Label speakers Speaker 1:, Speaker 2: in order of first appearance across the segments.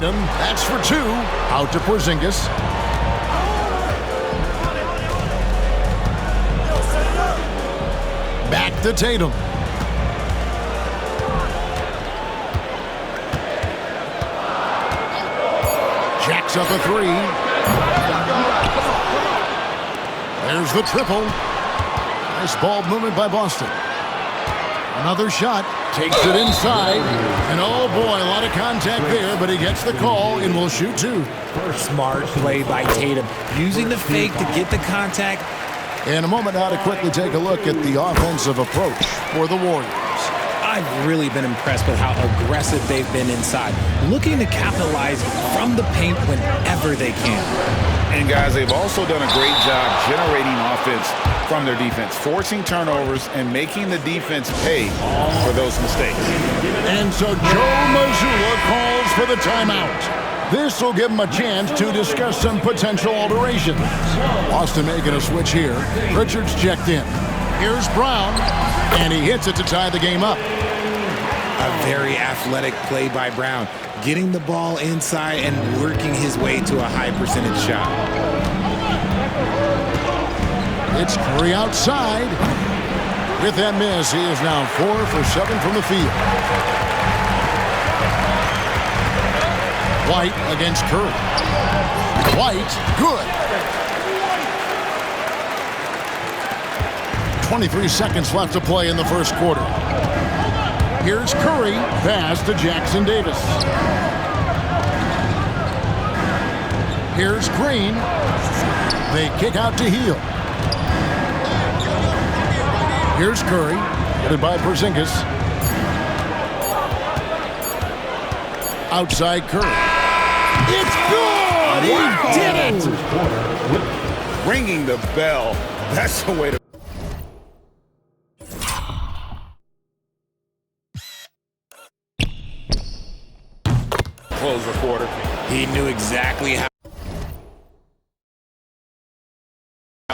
Speaker 1: That's for two. Out to Porzingis. Back to Tatum. Jacks up a three. There's the triple. Nice ball movement by Boston. Another shot. Takes it inside. And oh boy, a lot of contact there, but he gets the call and will shoot two.
Speaker 2: Smart play by Tatum. Using the fake to get the contact.
Speaker 1: In a moment now to quickly take a look at the offensive approach for the Warriors.
Speaker 2: I've really been impressed with how aggressive they've been inside, looking to capitalize from the paint whenever they can.
Speaker 3: And guys, they've also done a great job generating offense from their defense, forcing turnovers and making the defense pay for those mistakes.
Speaker 1: And so Joe Mazzulla calls for the timeout. This will give him a chance to discuss some potential alterations. Boston making a switch here. Richards checked in. Here's Brown, and he hits it to tie the game up.
Speaker 2: A very athletic play by Brown, getting the ball inside and working his way to a high percentage shot.
Speaker 1: It's Curry outside. With that miss, he is now 4 for 7 from the field. White against Curry. White, good. 23 seconds left to play in the first quarter. Here's Curry, pass to Jackson Davis. Here's Green. They kick out to Hield. Here's Curry, headed by Porzingis. Outside Curry. It's good! He did it!
Speaker 3: Ringing the bell. That's the way to close the quarter.
Speaker 2: He knew exactly how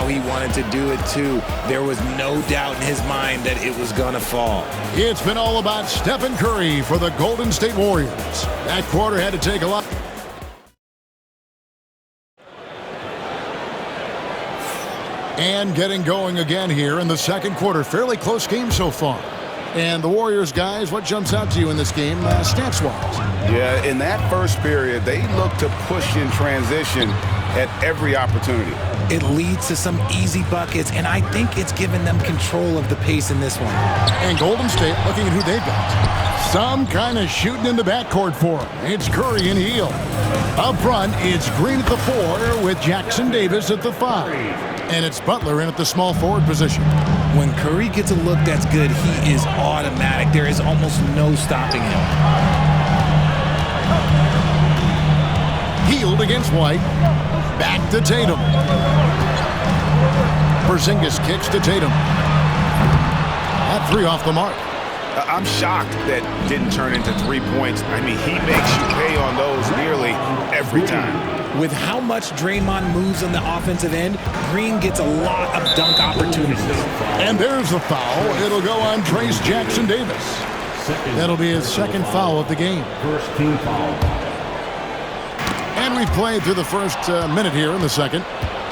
Speaker 2: he wanted to do it too. There was no doubt in his mind that it was gonna fall.
Speaker 1: It's been all about Stephen Curry for the Golden State Warriors. That quarter had to take a lot. And getting going again here in the second quarter. Fairly close game so far. And the Warriors, guys, what jumps out to you in this game, stats-wise?
Speaker 3: Yeah, in that first period, they looked to push in transition at every opportunity.
Speaker 2: It leads to some easy buckets, and I think it's given them control of the pace in this one.
Speaker 1: And Golden State looking at who they've got. Some kind of shooting in the backcourt for them. It's Curry and Hield. Up front, it's Green at the 4 with Jackson Davis at the 5. And it's Butler in at the small forward position.
Speaker 2: When Curry gets a look that's good, he is automatic. There is almost no stopping him.
Speaker 1: Hield against White. Back to Tatum. Porzingis kicks to Tatum. That 3 off the mark.
Speaker 3: I'm shocked that didn't turn into 3 points. I mean, he makes you pay on those nearly every time.
Speaker 2: With how much Draymond moves on the offensive end, Green gets a lot of dunk opportunities.
Speaker 1: And there's the foul. It'll go on Trayce Jackson Davis. That'll be his second foul of the game.
Speaker 4: First team foul.
Speaker 1: And we've played through the first minute here in the second.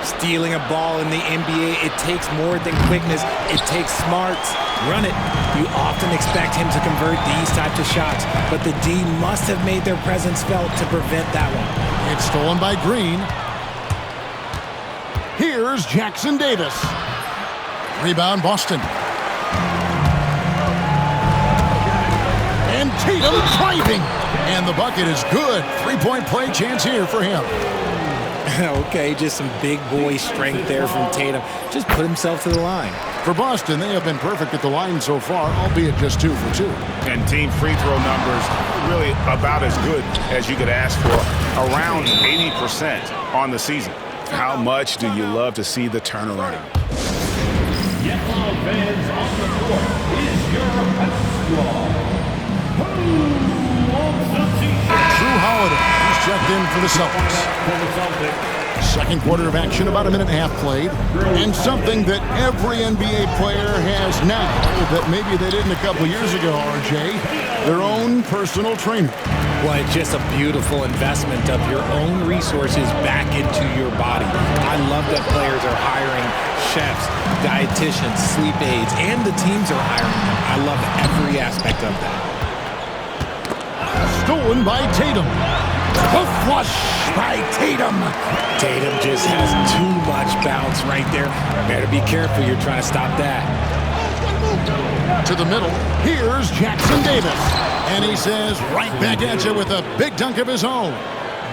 Speaker 2: Stealing a ball in the NBA, it takes more than quickness. It takes smarts. Run it. You often expect him to convert these types of shots, but the D must have made their presence felt to prevent that one.
Speaker 1: It's stolen by Green. Here's Jackson Davis. Rebound Boston. And Tatum driving. And the bucket is good. 3-point play chance here for him.
Speaker 2: Okay, just some big boy strength there from Tatum. Just put himself to the line.
Speaker 1: For Boston, they have been perfect at the line so far, albeit just 2 for 2.
Speaker 3: And team free throw numbers really about as good as you could ask for. Around 80% on the season. How much do you love to see the turnaround?
Speaker 4: Yes, all fans on the court is your basketball. Who wants to see
Speaker 1: Drew Holiday, he's checked in for the Celtics. Second quarter of action, about a minute and a half played. And something that every NBA player has now that maybe they didn't a couple years ago, RJ, their own personal trainer.
Speaker 2: Well, it's just a beautiful investment of your own resources back into your body. I love that players are hiring chefs, dietitians, sleep aides, and the teams are hiring them. I love every aspect of that.
Speaker 1: Stolen by Tatum. The flush by Tatum.
Speaker 2: Tatum just has too much bounce right there. Better be careful. You're trying to stop that.
Speaker 1: To the middle. Here's Jackson Davis. And he says, right back at you with a big dunk of his own.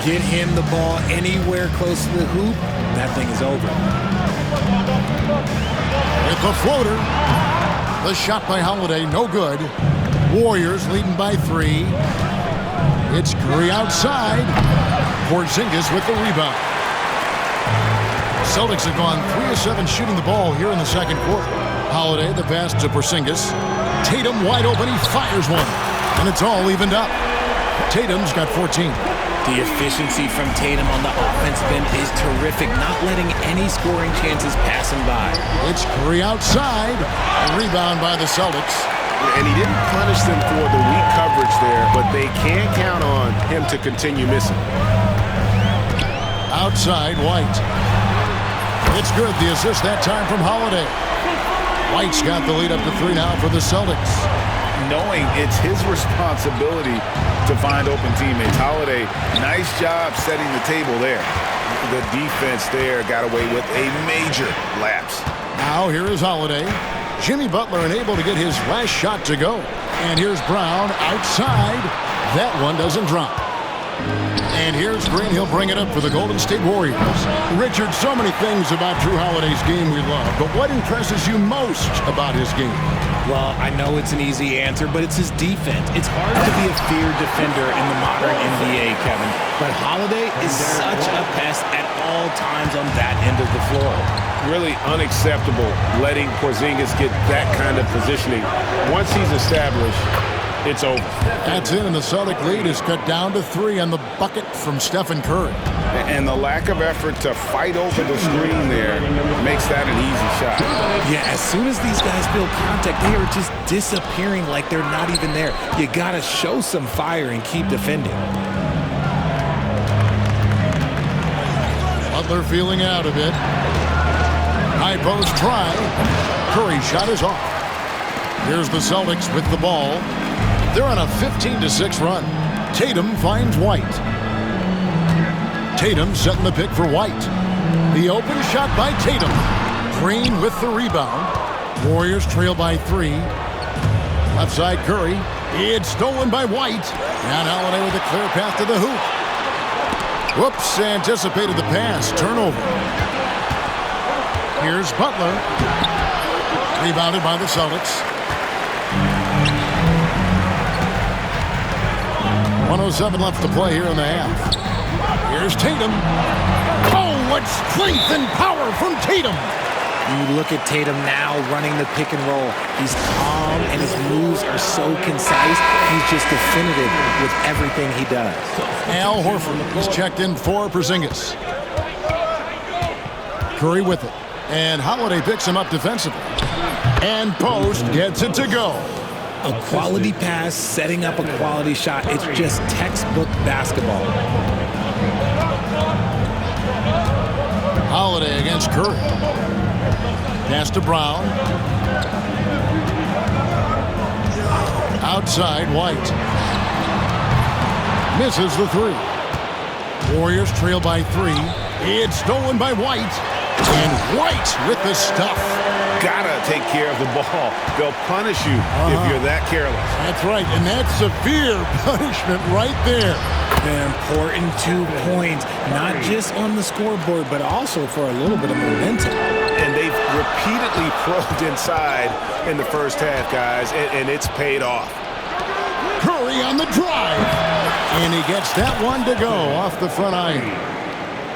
Speaker 2: Get him the ball anywhere close to the hoop. That thing is over.
Speaker 1: With the floater. The shot by Holiday, no good. Warriors leading by 3. It's Curry outside. Porzingis with the rebound. Celtics have gone 3 of 7 shooting the ball here in the second quarter. Holiday, the pass to Porzingis. Tatum wide open, he fires one. And it's all evened up. Tatum's got 14.
Speaker 2: The efficiency from Tatum on the offensive end is terrific, not letting any scoring chances pass him by.
Speaker 1: It's Curry outside. A rebound by the Celtics.
Speaker 3: And he didn't punish them for the weak coverage there, but they can't count on him to continue missing.
Speaker 1: Outside, White. It's good. The assist that time from Holiday. White's got the lead up to 3 now for the Celtics.
Speaker 3: Knowing it's his responsibility to find open teammates. Holiday, nice job setting the table there. The defense there got away with a major lapse.
Speaker 1: Now here is Holiday. Jimmy Butler unable to get his last shot to go. And here's Brown outside. That one doesn't drop. And here's Green. He'll bring it up for the Golden State Warriors. Richard, so many things about Drew Holiday's game we love, but what impresses you most about his game?
Speaker 2: Well, I know it's an easy answer, but it's his defense. It's hard to be a feared defender in the modern NBA, Kevin. But Holiday is such a pest at all times on that end of the floor.
Speaker 3: Really unacceptable letting Porzingis get that kind of positioning. Once he's established, it's over.
Speaker 1: That's it, and the Celtic lead is cut down to 3 on the bucket from Stephen Curry.
Speaker 3: And the lack of effort to fight over the screen there makes that an easy shot.
Speaker 2: Yeah, as soon as these guys feel contact, they are just disappearing like they're not even there. You got to show some fire and keep defending.
Speaker 1: Butler feeling out a bit. High post try. Curry's shot is off. Here's the Celtics with the ball. They're on a 15-6 run. Tatum finds White. Tatum setting the pick for White. The open shot by Tatum. Green with the rebound. Warriors trail by 3. Left side Curry. It's stolen by White. And Holiday with a clear path to the hoop. Whoops, anticipated the pass. Turnover. Here's Butler. Rebounded by the Celtics. 1:07 left to play here in the half. Here's Tatum. Oh, what strength and power from Tatum.
Speaker 2: You look at Tatum now running the pick and roll. He's calm and his moves are so concise. He's just definitive with everything he does.
Speaker 1: Al Horford is checked in for Porzingis. Curry with it. And Holiday picks him up defensively. And Post gets it to go.
Speaker 2: A quality pass, setting up a quality shot. It's just textbook basketball.
Speaker 1: Holiday against Curry. Pass to Brown. Outside, White. Misses the 3. Warriors trail by 3. It's stolen by White. And White with the stuff.
Speaker 3: Gotta take care of the ball. They'll punish you if you're that careless.
Speaker 1: That's right, and that's severe punishment right there.
Speaker 2: An important 2 points, not just on the scoreboard, but also for a little bit of momentum.
Speaker 3: And they've repeatedly probed inside in the first half, guys, and it's paid off.
Speaker 1: Curry on the drive. And he gets that one to go off the front iron.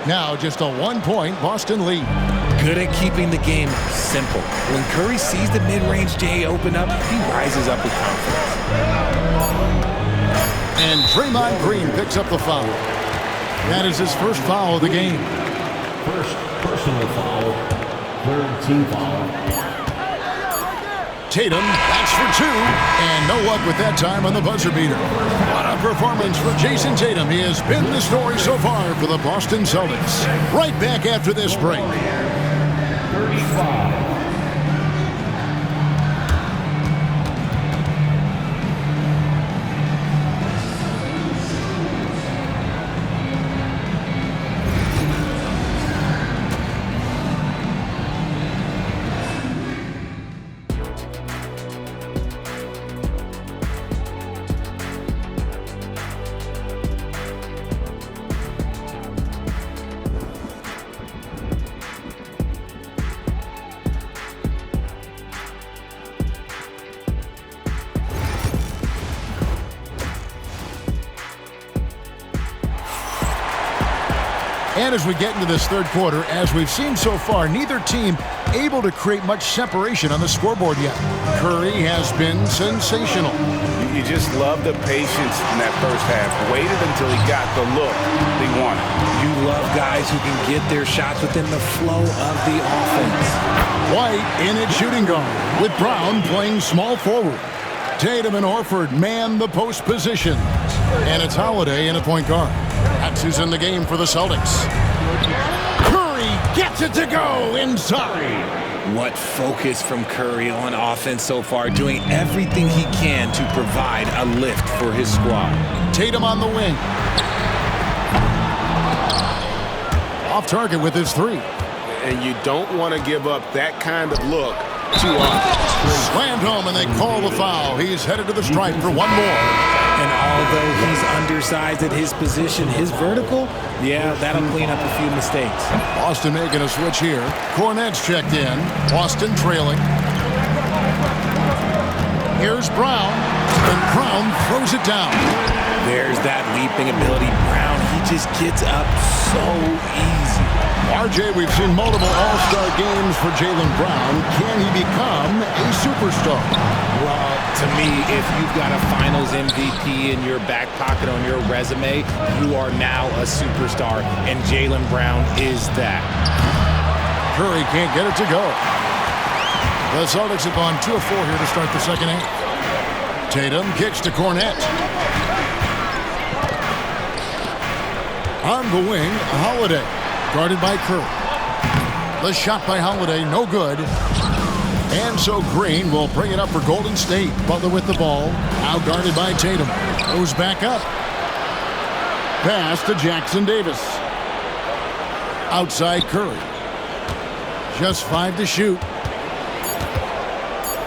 Speaker 1: Now just a 1-point Boston lead.
Speaker 2: Good at keeping the game simple. When Curry sees the mid-range J open up, he rises up with confidence.
Speaker 1: And Draymond Green picks up the foul. That is his first foul of the game.
Speaker 4: first personal foul, third team foul.
Speaker 1: Tatum backs for two, and no luck with that time on the buzzer beater. What a performance for Jason Tatum. He has been the story so far for the Boston Celtics. Right back after this break.
Speaker 4: 35.
Speaker 1: And as we get into this third quarter, as we've seen so far, neither team able to create much separation on the scoreboard yet. Curry has been sensational.
Speaker 3: You just love the patience in that first half. Waited until he got the look he wanted.
Speaker 2: You love guys who can get their shots within the flow of the offense.
Speaker 1: White in at shooting guard, with Brown playing small forward. Tatum and Horford man the post position. And it's Holiday in at point guard. That's who's in the game for the Celtics. Curry gets it to go inside.
Speaker 2: What focus from Curry on offense so far, doing everything he can to provide a lift for his squad.
Speaker 1: Tatum on the wing. Off target with his three.
Speaker 3: And you don't want to give up that kind of look too often.
Speaker 1: Slammed home and they call the foul. He's headed to the stripe for one more.
Speaker 2: And although he's undersized at his position, his vertical, yeah, that'll clean up a few mistakes.
Speaker 1: Boston making a switch here. Cornette's checked in. Boston trailing. Here's Brown. And Brown throws it down.
Speaker 2: There's that leaping ability. Brown, he just gets up so easy.
Speaker 1: RJ, we've seen multiple all-star games for Jaylen Brown. Can he become a superstar?
Speaker 2: Well, to me, if you've got a finals MVP in your back pocket on your resume, you are now a superstar, and Jaylen Brown is that.
Speaker 1: Curry can't get it to go. The Celtics have gone 2 of 4 here to start the second half. Tatum kicks to Cornette. On the wing, Holiday. Guarded by Curry. The shot by Holiday, no good. And so Green will bring it up for Golden State. Butler with the ball, now guarded by Tatum. Goes back up. Pass to Jackson Davis. Outside Curry. Just 5 to shoot.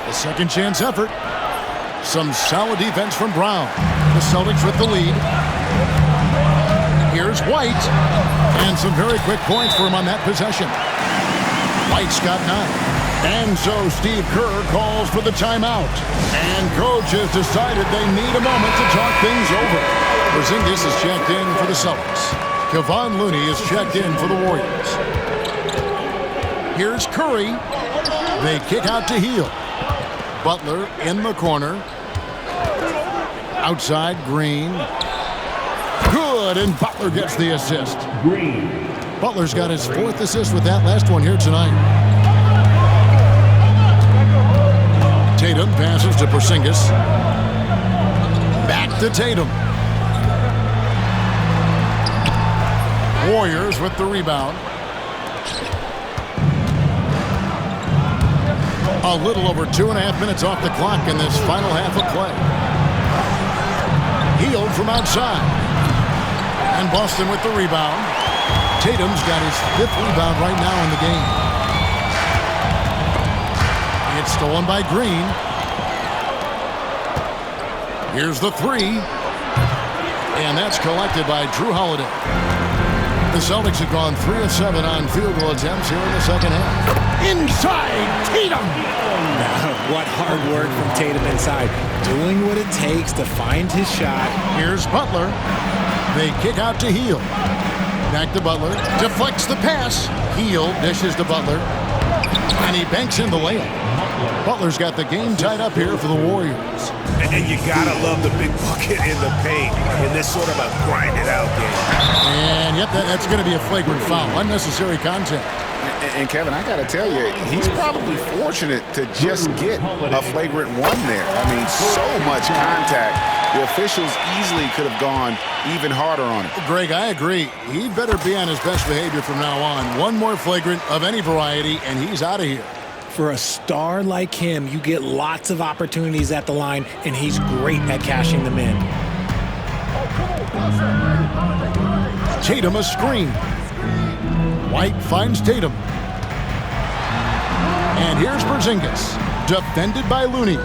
Speaker 1: A second chance effort. Some solid defense from Brown. The Celtics with the lead. Here's White. And some very quick points for him on that possession. White's got 9. And so Steve Kerr calls for the timeout. And coach has decided they need a moment to talk things over. Porzingis is checked in for the Celtics. Kevon Looney is checked in for the Warriors. Here's Curry. They kick out to Hield. Butler in the corner. Outside Green. Good, and Butler gets the assist.
Speaker 4: Green.
Speaker 1: Butler's got his 4th assist with that last one here tonight. Tatum passes to Porzingis. Back to Tatum. Warriors with the rebound. A little over 2.5 minutes off the clock in this final half of play. Hield from outside. And Boston with the rebound. Tatum's got his 5th rebound right now in the game. It's stolen by Green. Here's the 3. And that's collected by Jrue Holiday. The Celtics have gone 3 of 7 on field goal attempts here in the second half. Inside, Tatum!
Speaker 2: What hard work from Tatum inside. Doing what it takes to find his shot.
Speaker 1: Here's Butler. They kick out to Hield. Back to Butler. Deflects the pass. Hield dishes to Butler. And he banks in the layup. Butler's got the game tied up here for the Warriors.
Speaker 3: And you gotta love the big bucket in the paint in this sort of a grind-it-out game.
Speaker 1: And Yep, that's going to be a flagrant foul. Unnecessary contact.
Speaker 3: And Kevin, I got to tell you, he's probably fortunate to just get a flagrant one there. I mean, so much contact. The officials easily could have gone even harder on it.
Speaker 1: Greg, I agree. He'd better be on his best behavior from now on. One more flagrant of any variety, and he's out of here.
Speaker 2: For a star like him, you get lots of opportunities at the line, and he's great at cashing them in.
Speaker 1: Tatum a screen. White finds Tatum. And here's Porzingis, defended by Looney.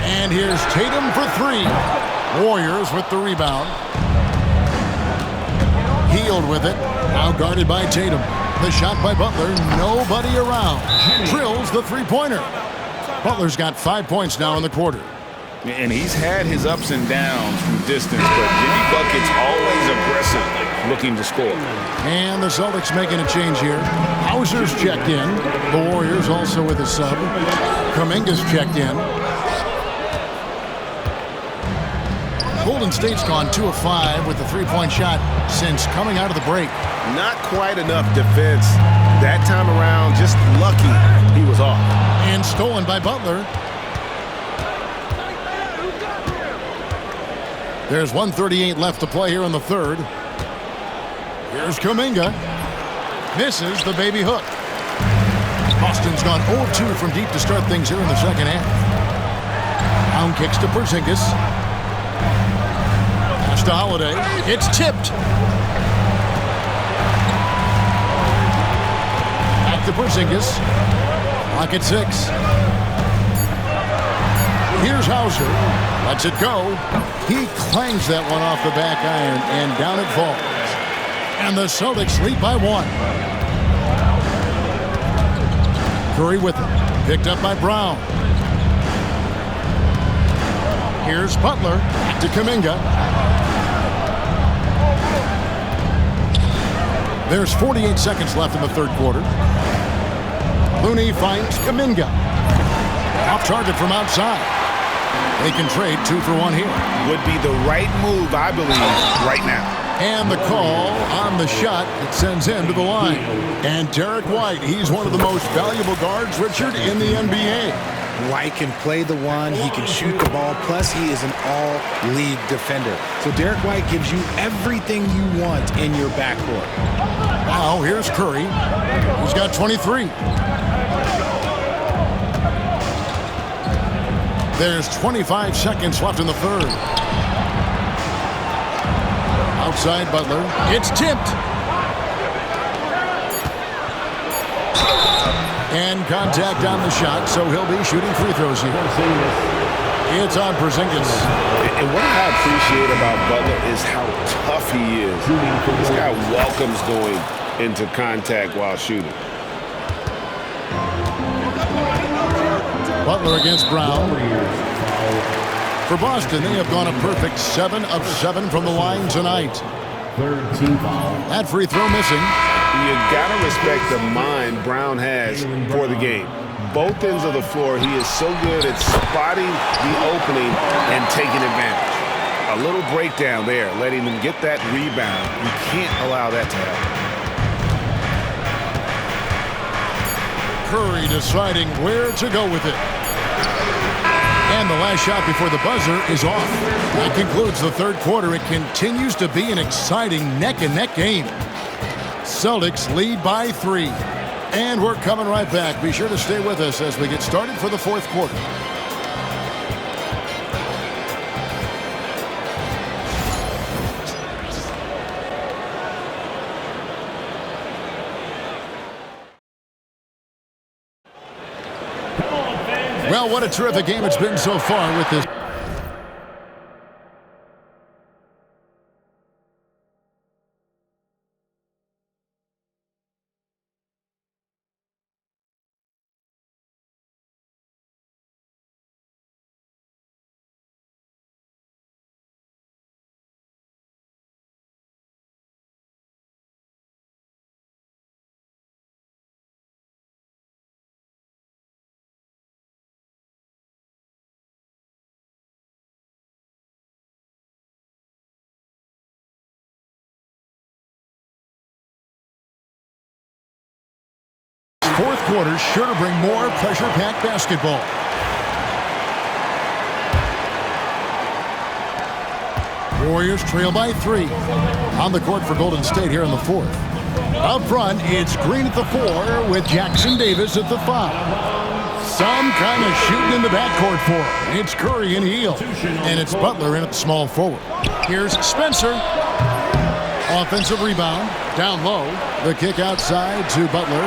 Speaker 1: And here's Tatum for three. Warriors with the rebound. Hield with it, now guarded by Tatum. The shot by Butler, nobody around. Drills the three-pointer. Butler's got 5 points now in the quarter.
Speaker 3: And he's had his ups and downs from distance, but Jimmy Bucket's always aggressive, looking to score.
Speaker 1: And the Celtics making a change here. Hauser's checked in. The Warriors also with a sub. Kuminga's checked in. Golden State's gone 2 of 5 with the three-point shot since coming out of the break.
Speaker 3: Not quite enough defense that time around. Just lucky he was off.
Speaker 1: And stolen by Butler. There's 1:38 left to play here in the third. Here's Kuminga. Misses the baby hook. Boston's gone 0-2 from deep to start things here in the second half. Down kicks to Porzingis. Pass to Holiday. It's tipped. Back to Porzingis. Clock at 6. Here's Hauser. Lets it go. He clangs that one off the back iron, and down it falls. And the Celtics lead by 1. Curry with it. Picked up by Brown. Here's Butler. Back to Kuminga. There's 48 seconds left in the third quarter. Looney finds Kuminga. Off target from outside. They can trade 2 for 1 here.
Speaker 3: Would be the right move, I believe, right now.
Speaker 1: And the call on the shot that sends him to the line. And Derek White, he's one of the most valuable guards, Richard, in the NBA.
Speaker 2: White can play the one, he can shoot the ball, plus he is an all-league defender. So Derek White gives you everything you want in your backcourt.
Speaker 1: Now here's Curry. He's got 23. There's 25 seconds left in the third. Outside Butler. It's tipped. And contact on the shot, so he'll be shooting free throws here. It's on Porzingis.
Speaker 3: And what I appreciate about Butler is how tough he is. This guy welcomes going into contact while shooting.
Speaker 1: Butler against Brown. For Boston, they have gone a perfect 7 of 7 from the line tonight.
Speaker 4: Third team foul.
Speaker 1: That free throw missing.
Speaker 3: You gotta respect the mind Brown has for the game. Both ends of the floor, he is so good at spotting the opening and taking advantage. A little breakdown there, letting them get that rebound. You can't allow that to happen.
Speaker 1: Curry deciding where to go with it. And the last shot before the buzzer is off. That concludes the third quarter. It continues to be an exciting neck-and-neck game. Celtics lead by 3. And we're coming right back. Be sure to stay with us as we get started for the fourth quarter. Well, what a terrific game it's been so far with this. fourth quarter sure to bring more pressure-packed basketball. Warriors trail by 3. On the court for Golden State here in the fourth. Up front, it's Green at the 4 with Jackson Davis at the 5. Some kind of shooting in the backcourt for him. It's Curry and Hield. And it's Butler in at the small forward. Here's Spencer. Offensive rebound. Down low. The kick outside to Butler.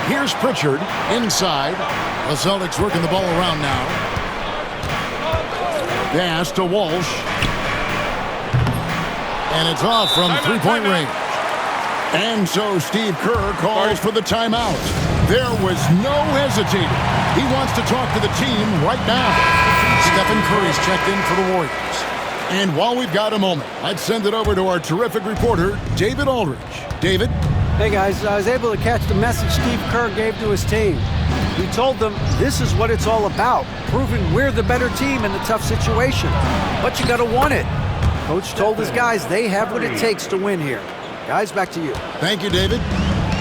Speaker 1: Here's Pritchard inside. The Celtics working the ball around now. Pass to Walsh. And it's off from three-point range. And so Steve Kerr calls for the timeout. There was no hesitating. He wants to talk to the team right now. Stephen Curry's checked in for the Warriors. And while we've got a moment, let's send it over to our terrific reporter, David Aldridge. David?
Speaker 5: Hey guys, I was able to catch the message Steve Kerr gave to his team. He told them this is what it's all about, proving we're the better team in a tough situation. But you gotta want it. Coach told his guys they have what it takes to win here. Guys, back to you.
Speaker 1: Thank you, David.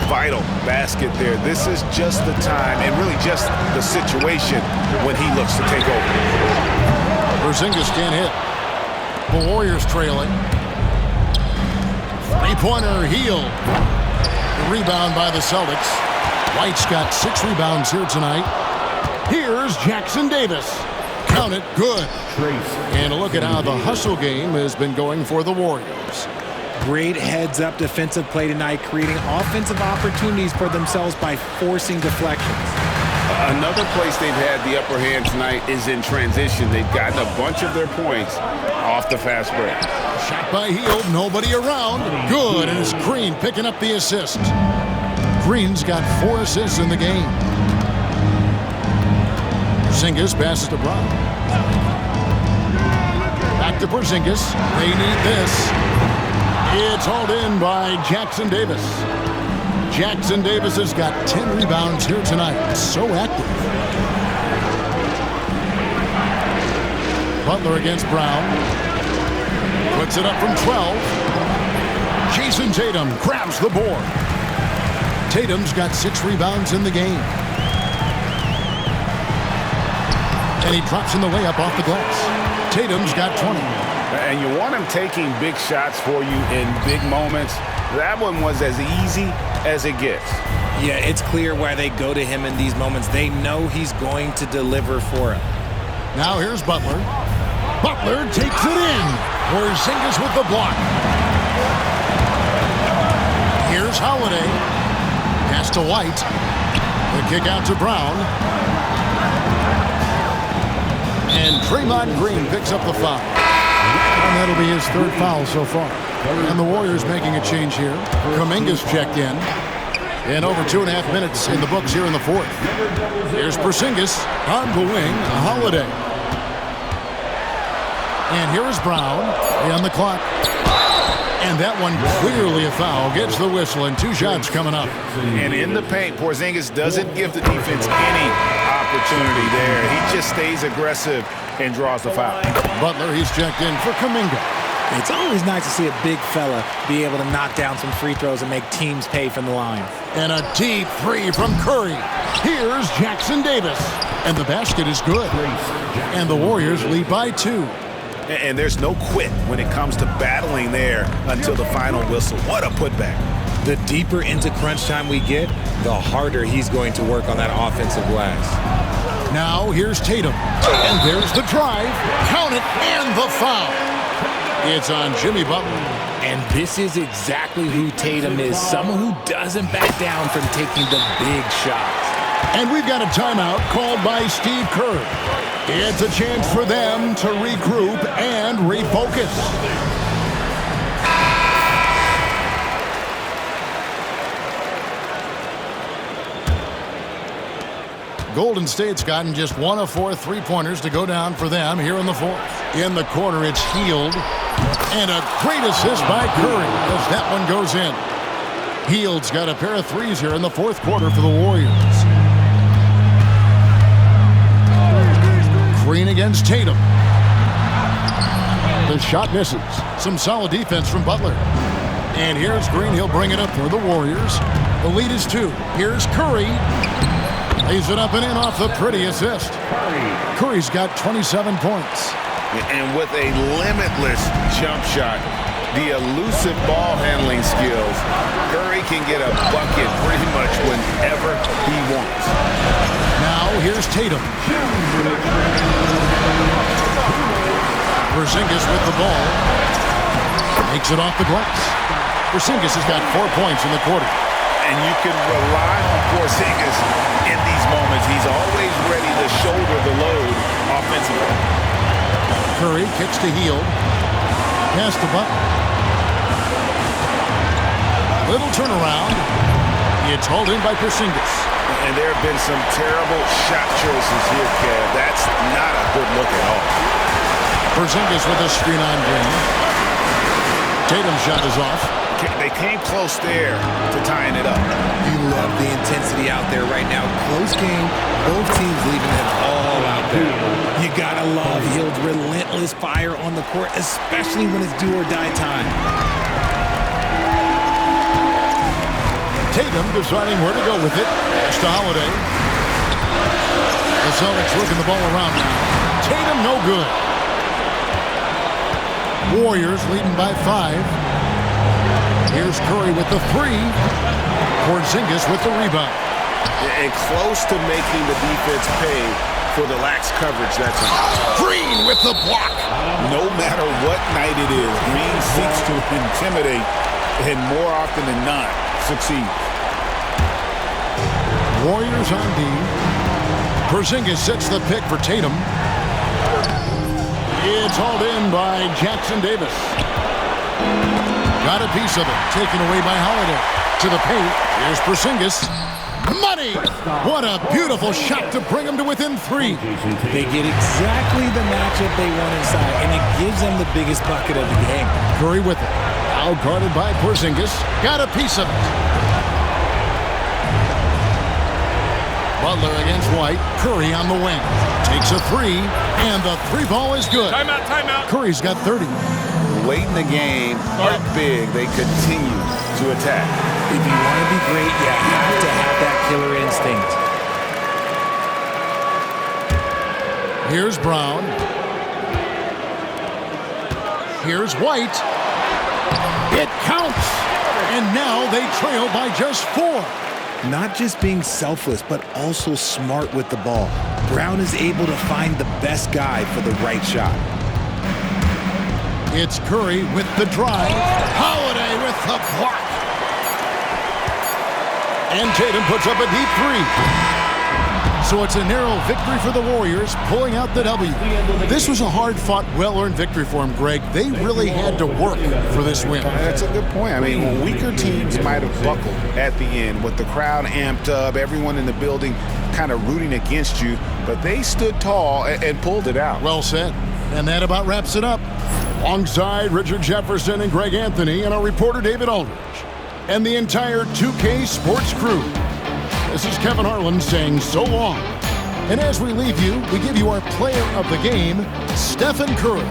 Speaker 3: Vital basket there. This is just the time and really just the situation when he looks to take over.
Speaker 1: Porzingis can't hit. The Warriors trailing. Three-pointer Hield. The rebound by the Celtics. White's got 6 rebounds here tonight. Here's Jackson Davis. Count it, good. And a look at how the hustle game has been going for the Warriors.
Speaker 2: Great heads-up defensive play tonight, creating offensive opportunities for themselves by forcing deflections.
Speaker 3: Another place they've had the upper hand tonight is in transition. They've gotten a bunch of their points off the fast break.
Speaker 1: Shot by Hield, nobody around. Good, and it's Green picking up the assist. Green's got 4 assists in the game. Porzingis passes to Brown. Back to Porzingis. They need this. It's hauled in by Jackson Davis. Jackson Davis has got 10 rebounds here tonight. So active. Butler against Brown. Puts it up from 12. Jason Tatum grabs the board. Tatum's got 6 rebounds in the game. And he drops in the layup off the glass. Tatum's got 20.
Speaker 3: And you want him taking big shots for you in big moments. That one was as easy as it gets.
Speaker 2: Yeah, it's clear why they go to him in these moments. They know he's going to deliver for them.
Speaker 1: Now here's Butler. Butler takes it in. Porzingis with the block. Here's Holiday. Pass to White. The kick out to Brown. And Draymond Green picks up the foul. And that'll be his 3rd foul so far. And the Warriors making a change here. Kuminga's checked in. And over 2.5 minutes in the books here in the 4th. Here's Porzingis on the wing. Holiday. And here is Brown on the clock. And that one clearly a foul. Gets the whistle and 2 shots coming up.
Speaker 3: And in the paint, Porzingis doesn't give the defense any opportunity there. He just stays aggressive and draws the foul.
Speaker 1: Butler, he's checked in for Kuminga.
Speaker 2: It's always nice to see a big fella be able to knock down some free throws and make teams pay from the line.
Speaker 1: And a deep 3 from Curry. Here's Jackson Davis. And the basket is good. And the Warriors lead by 2.
Speaker 3: And there's no quit when it comes to battling there until the final whistle. What a putback.
Speaker 2: The deeper into crunch time we get, the harder he's going to work on that offensive glass.
Speaker 1: Now here's Tatum. And there's the drive. Count it, and the foul. It's on Jimmy Butler.
Speaker 2: And this is exactly who Tatum is. Someone who doesn't back down from taking the big shots.
Speaker 1: And we've got a timeout called by Steve Kerr. It's a chance for them to regroup and refocus. Golden State's gotten just 1 of 4 3-pointers to go down for them here in the 4th. In the corner, it's Hield. And a great assist by Curry as that one goes in. Hield's got a pair of 3s here in the 4th quarter for the Warriors. Green against Tatum. The shot misses. Some solid defense from Butler. And here's Green. He'll bring it up for the Warriors. The lead is 2. Here's Curry. Lays it up and in off the pretty assist. Curry's got 27 points.
Speaker 3: And with a limitless jump shot, the elusive ball handling skills, Curry can get a bucket pretty much whenever he wants.
Speaker 1: Now here's Tatum. Porzingis with the ball. Makes it off the glass. Porzingis has got 4 points in the quarter.
Speaker 3: And you can rely on Porzingis in these moments. He's always ready to shoulder the load offensively.
Speaker 1: Curry kicks to Hield. Pass to Butler. Little turnaround. It's hauled in by Porzingis.
Speaker 3: And there have been some terrible shot choices here, Kev. That's not a good look at all.
Speaker 1: Porzingis with a screen on Green. Tatum's shot is off.
Speaker 3: They came close there to tying it up.
Speaker 2: You love the intensity out there right now. Close game. Both teams leaving it all out there. You gotta love Hield's relentless fire on the court, especially when it's do or die time.
Speaker 1: Tatum deciding where to go with it. Pass to Holiday. The Celtics working the ball around now. Tatum no good. Warriors leading by 5. Here's Curry with the 3. Porzingis with the rebound.
Speaker 3: And close to making the defense pay for the lax coverage that time.
Speaker 1: Green with the block.
Speaker 3: No matter what night it is, Green seeks to intimidate and more often than not succeed.
Speaker 1: Warriors on D. Porzingis sets the pick for Tatum. It's hauled in by Jackson Davis. Got a piece of it. Taken away by Holiday. To the paint. Here's Porzingis. Money! What a beautiful shot to bring them to within 3.
Speaker 2: They get exactly the matchup they want inside, and it gives them the biggest bucket of the game.
Speaker 1: Curry with it. Out guarded by Porzingis. Got a piece of it. Butler against White. Curry on the wing. Takes a 3, and the 3 ball is good.
Speaker 4: Timeout, timeout.
Speaker 1: Curry's got 30.
Speaker 3: Late in the game, up big, they continue to attack.
Speaker 2: If you want to be great, you have to have that killer instinct.
Speaker 1: Here's Brown. Here's White. It counts. And now they trail by just 4.
Speaker 2: Not just being selfless, but also smart with the ball. Brown is able to find the best guy for the right shot.
Speaker 1: It's Curry with the drive. Holiday with the block. And Tatum puts up a deep 3. So it's a narrow victory for the Warriors, pulling out the W. This was a hard-fought, well-earned victory for them, Greg. They really had to work for this win.
Speaker 3: That's a good point. I mean, weaker teams might have buckled at the end with the crowd amped up, everyone in the building kind of rooting against you, but they stood tall and pulled it out.
Speaker 1: Well said. And that about wraps it up. Alongside Richard Jefferson and Greg Anthony and our reporter David Aldridge and the entire 2K Sports crew, this is Kevin Harlan saying so long. And as we leave you, we give you our player of the game, Stephen Curry.